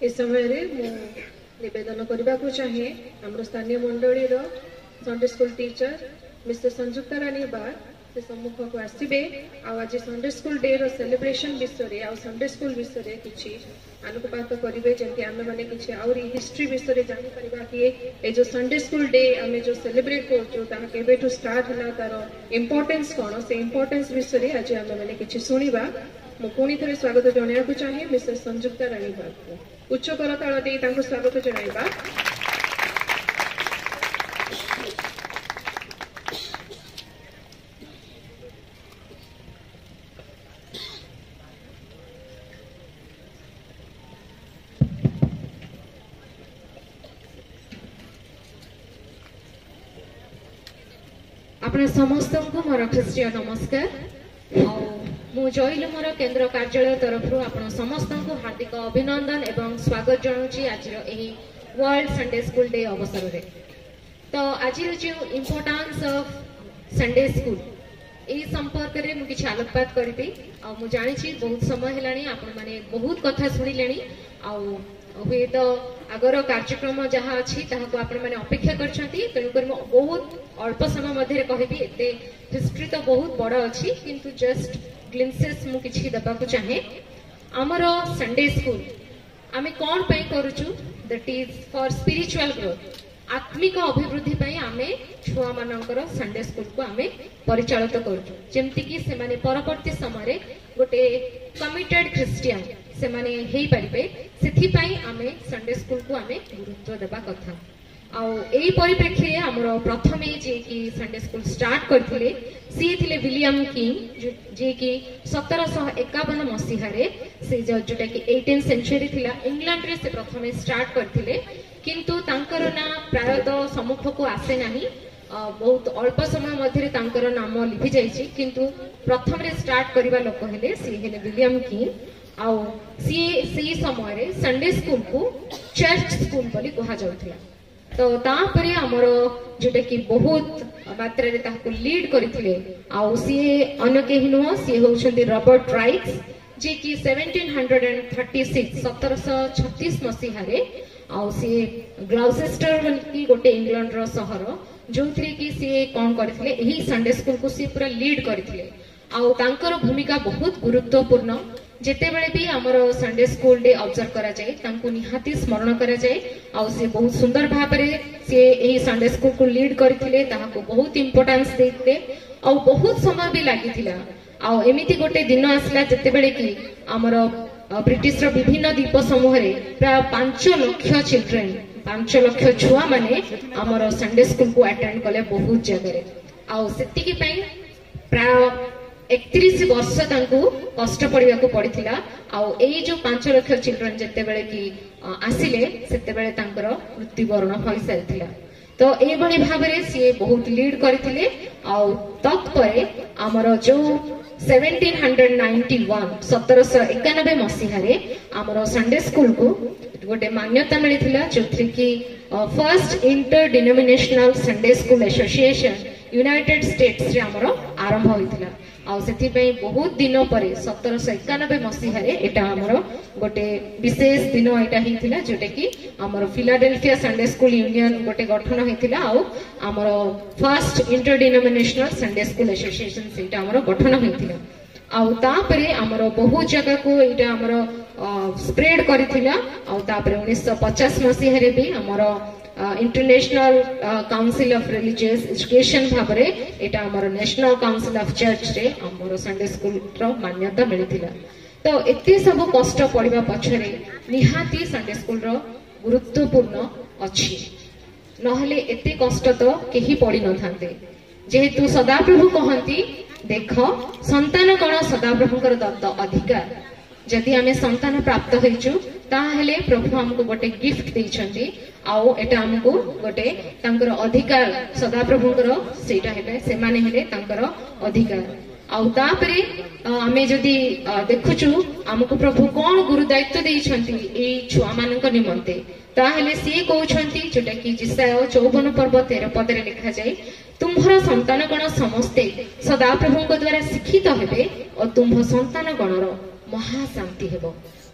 ए समय निवेदन करने को चाहे आम स्थानीय मंडली Sunday school teacher mister Sanjukta Rani बार से सम्मुख को आसबे आज संडे स्कूल डे रो सेलिब्रेशन विषय आ संडे स्कूल विषय किसी आलोकपात करेंगे जमी आम मैंने किसी आहरी हिस्ट्री विषय जापर कि ये जो संडे स्कूल डे आम जो सेलिब्रेट करूँ स्टार्ट है तार इम्पोर्टेंस कौन से इम्पोर्टेंस विषय आज आम मैंने किसी शुणा मुझे थे स्वागत जनवाक चाहे मिसेस संजुक्ता रानी बार को उच्च करताल दे स्वागत जनवा आपण समस्त को मोर ख्रीष्टीय नमस्कार मु जयलुमर केंद्र कार्यालय तरफ आपण समस्त को हार्दिक अभिनंदन एवं स्वागत जनाऊँ आज वर्ल्ड संडे स्कूल डे अवसर में। तो आज जो इम्पोर्टेंस ऑफ संडे स्कूल यही संपर्क में मुझे आलोकपात करी मु जानी बहुत समय है आपण मैंने बहुत कथा शुणिले हुए तो आगर कार्यक्रम जहाँ अच्छी आपण मैंने अपेक्षा कर बहुत अल्प समय मध्य कहबी एते हिस्ट्री तो बहुत बड़ अच्छी किंतु जस्ट ग्लिम्पसेस मु किछि देबाकु चाहे आमर संडे स्कूल आमे कोन पई करूछु that is for spiritual growth आत्मिक अभिवृद्धि पई आमे छुआ मानकर संडे स्कूल को आमे परिचालित करूछु जेमति कि से माने परवर्ती समय गोटे कमिटेड क्रिश्चियन से माने हेई परिबे सेथि पई आमे संडे स्कूल को आमे गुरुत्व देबा कथा आई परिप्रेक्षी आमर प्रथम जे कि संडे स्कूल स्टार्ट करथिले सी थिले विलियम किंग जे कि 1751 मसीह से जोटा कि 18th सेंचुरी थिला इंग्लैंड रे से प्रथम स्टार्ट करथिले किंतु तांकर ना प्रायतः सम्मुख को आसे नाही बहुत अल्प समय मध्य तांकर नाम लिखि जाइछि किंतु प्रथम रे स्टार्ट करबा लोक हेले सी हेले विलियम किंग आउ सी समय रे संडे स्कूल को चर्च स्कूल बोली कहा जाउथिला। तो तापरे हमर जोटा कि बहुत मात्रा रे ताको लीड करथिले आउ सी अन्य केहि नुह सी होछन्ती रॉबर्ट राइट्स जे कि 1736 मसीह रे आउ सी ग्लाउसेस्टर की गोटे इंग्लैंड रो शहर जो थ्री की सी कोन करथिले एही संडे स्कूल को सी पूरा लीड करथिले आउ तांकर भूमिका बहुत गुरुत्वपूर्ण जेते बेले भी हमर संडे स्कूल डे ऑब्जर्व करा जाए तांको निहाती स्मरण करा जाए आउ से बहुत सुंदर भाव रे से एही संडे स्कूल को लीड करथिले ताहाको बहुत इंपोर्टेंस देते आउ बहुत समय भी लागिथिला आउ एमिति गोटे दिन आसला जेते बेले कि हमर ब्रिटिश रो विभिन्न द्वीप समूह रे प्राय 5 लाख चिल्ड्रन 5 लाख छुआ माने हमर संडे स्कूल को अटेंड कले बहुत जगह आउ सेति की पई प्राय 31 वर्ष तांको कष्ट पड़िया को पड़िथिला आउ एई जो 5 लाख चिल्ड्रन जेते बेले कि आसिले सेते बेले तांकर मृत्युवरण होई सारिथिला। तो ए बणी भाव रे सी बहुत लीड करथिले आउ तत्परे हमर जो 1791 मसीह रे हमर संडे स्कूल को गोटे मान्यता मिलिथिला जोथि कि first inter denominational Sunday school association United states रे हमर आरंभ होइथिला आउ सेथि पई बहुत दिन परे 1791 मसीह रे एटा हमर गोटे विशेष दिन एटा हिथिला जोटे कि हमर फिलाडेल्फिया संडे स्कूल यूनियन गोटे गठन हिथिला आउ हमर first inter denominational Sunday school association सेटा हमर गठन हिथिला आउ तापरे हमर बहुत जगह को एटा हमर स्प्रेड करिथिला आउ तापरे 1950 मसीह रे भी हमर international council of religious education भाबरे एटा हमर नेशनल काउंसिल ऑफ चर्च रे हमर संडे स्कूल रो मान्यता मिलिथिला। तो एते सब कष्ट पड़िबा पछरे निहाती संडे स्कूल रो गुरुत्वपूर्ण अछि नहले एते कष्ट तो केही पड़ी न थांते जेहेतु सदाप्रभु कहंती देख संतान कण सदाप्रभुकर दत्त अधिकार जदि आमे संतान प्राप्त होइछु ताहेले प्रभु हमको गोटे गिफ्ट देइछंती आउ एटा हमको गोटे तांकर अधिकार सदाप्रभुकर सेटा हेले से माने हेले तांकर अधिकार आउ तापरे आमे जदि देखुछु हमको प्रभु कोन गुरु दायित्व देइछंती ए छुआ मानक निमंते ताहेले से कहउछंती जोटा कि जिसाय 54 पर्व 13 पद रे लिखा जाय तुम्हर संतान गण समस्ते सदाप्रभुଙ୍କ द्वारा शिक्षित हेबे और तुम्ह संतान गणर महाशांति हेबो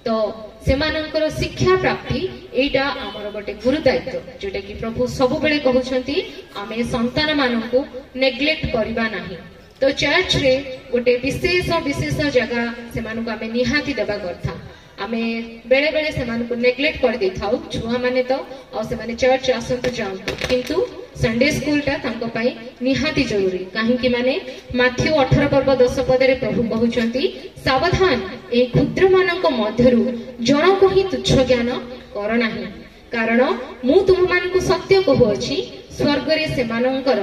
तो सेमानंकर शिक्षा प्राप्ति एटा आमर गोटे गुरु दायित्व जोटा कि प्रभु सब बेले कहउछंती आमे संतान माननकु नेग्लेक्ट करबा नाही। तो चर्च रे गोटे विशेष जगह सेमानकु आमे निहाती देबा करथा। आमे बेले बेले सेमानकु नेग्लेक्ट कर देथाउ छुआ माने तो और सेमाने चर्च आसंतु जांतु किंतु संडे स्कूल टा तांको पई निहाती जरूरी काहे कि माने माथ्यू 18 पर्व 10 पद रे प्रभु कहउछंती सावधान ए क्षुद्र मानक मध्यरु जणको ही तुच्छ ज्ञान कर नाही कारण मु तुम मानकु सत्य कहउछि स्वर्ग रे सेमानंकर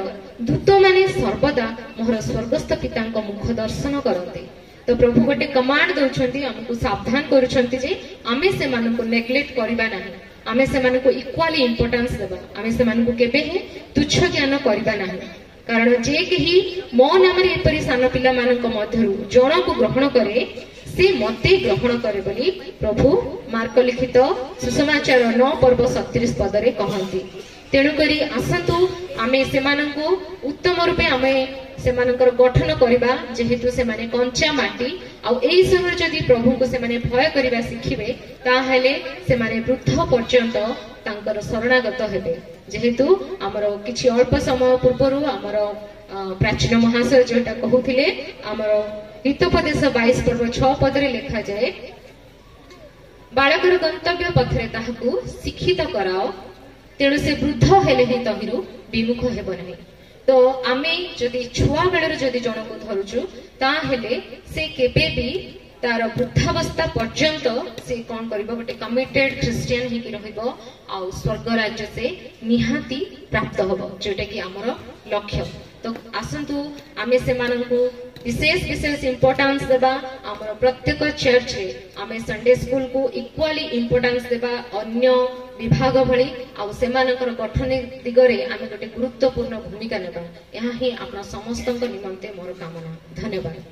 दूत माने सर्वदा मोहर स्वर्गस्थ पितांक मुख दर्शन करते। तो प्रभु गोटे कमांड दउछंती हमकु सावधान करूछंती जे आमे सेमानकु नेग्लेक्ट करिबा नाही आमे सेमानकु इक्वाली इंपोर्टेंस देबा आमे सेमानकु केबे हे तुच्छ ज्ञान करिबा नाही कारण जे केही मो नाम रे एपरि सान पिला मानक मध्यरु जणको ग्रहण करे से मते ग्रहण करे बोली प्रभु मार्क लिखित सुसमाचार 9 पर्व 37 पद रे कहंती। तेणु करी आसंतु आमे सेमानकु उत्तम रूपे आमे सेमानकर गठन करिबा जेहेतु सेमाने कंचा माटी आ एई समय जदी प्रभु को सेमाने भय करिबा शिखिबे ताहेले सेमाने वृद्ध पर्यंत तांकर शरणागत हेबे। जेहेतु हमरो किछि अल्प समय पूर्वरु हमरो प्राचीन महाशय जोटा कहउथिले हमरो हितोपदेश 22 पर्व 6 पद रे लिखा जाए बालकर गंतव्य पथरे ताहाकु शिक्षित कराओ तेणु से वृद्ध हेले ही तहिरु विमुख हेब नहीं। तो आमे जदि छुआ बेलर जदि जनको धरुचु ता हेले से केबे भी तार वृद्धावस्था पर्यंत से कौन करिबो गोटे कमिटेड क्रिश्चियन ही कि रहिबो आ स्वर्ग राज्य से निहाती प्राप्त होबो जोटा कि हमर लक्ष्य। तो आसंतु आमे से माननकु विशेष इंपोर्टेंस देबा हमर प्रत्येक चर्च रे आमे संडे स्कूल को इक्वाली इंपोर्टेंस देबा अन्य विभाग भली आ सेमानकर गठन दिगरे आमे गोटे गुरुत्वपूर्ण भूमिका नेबा। यहा ही आपना समस्तक निमंते मोर कामना। धन्यवाद।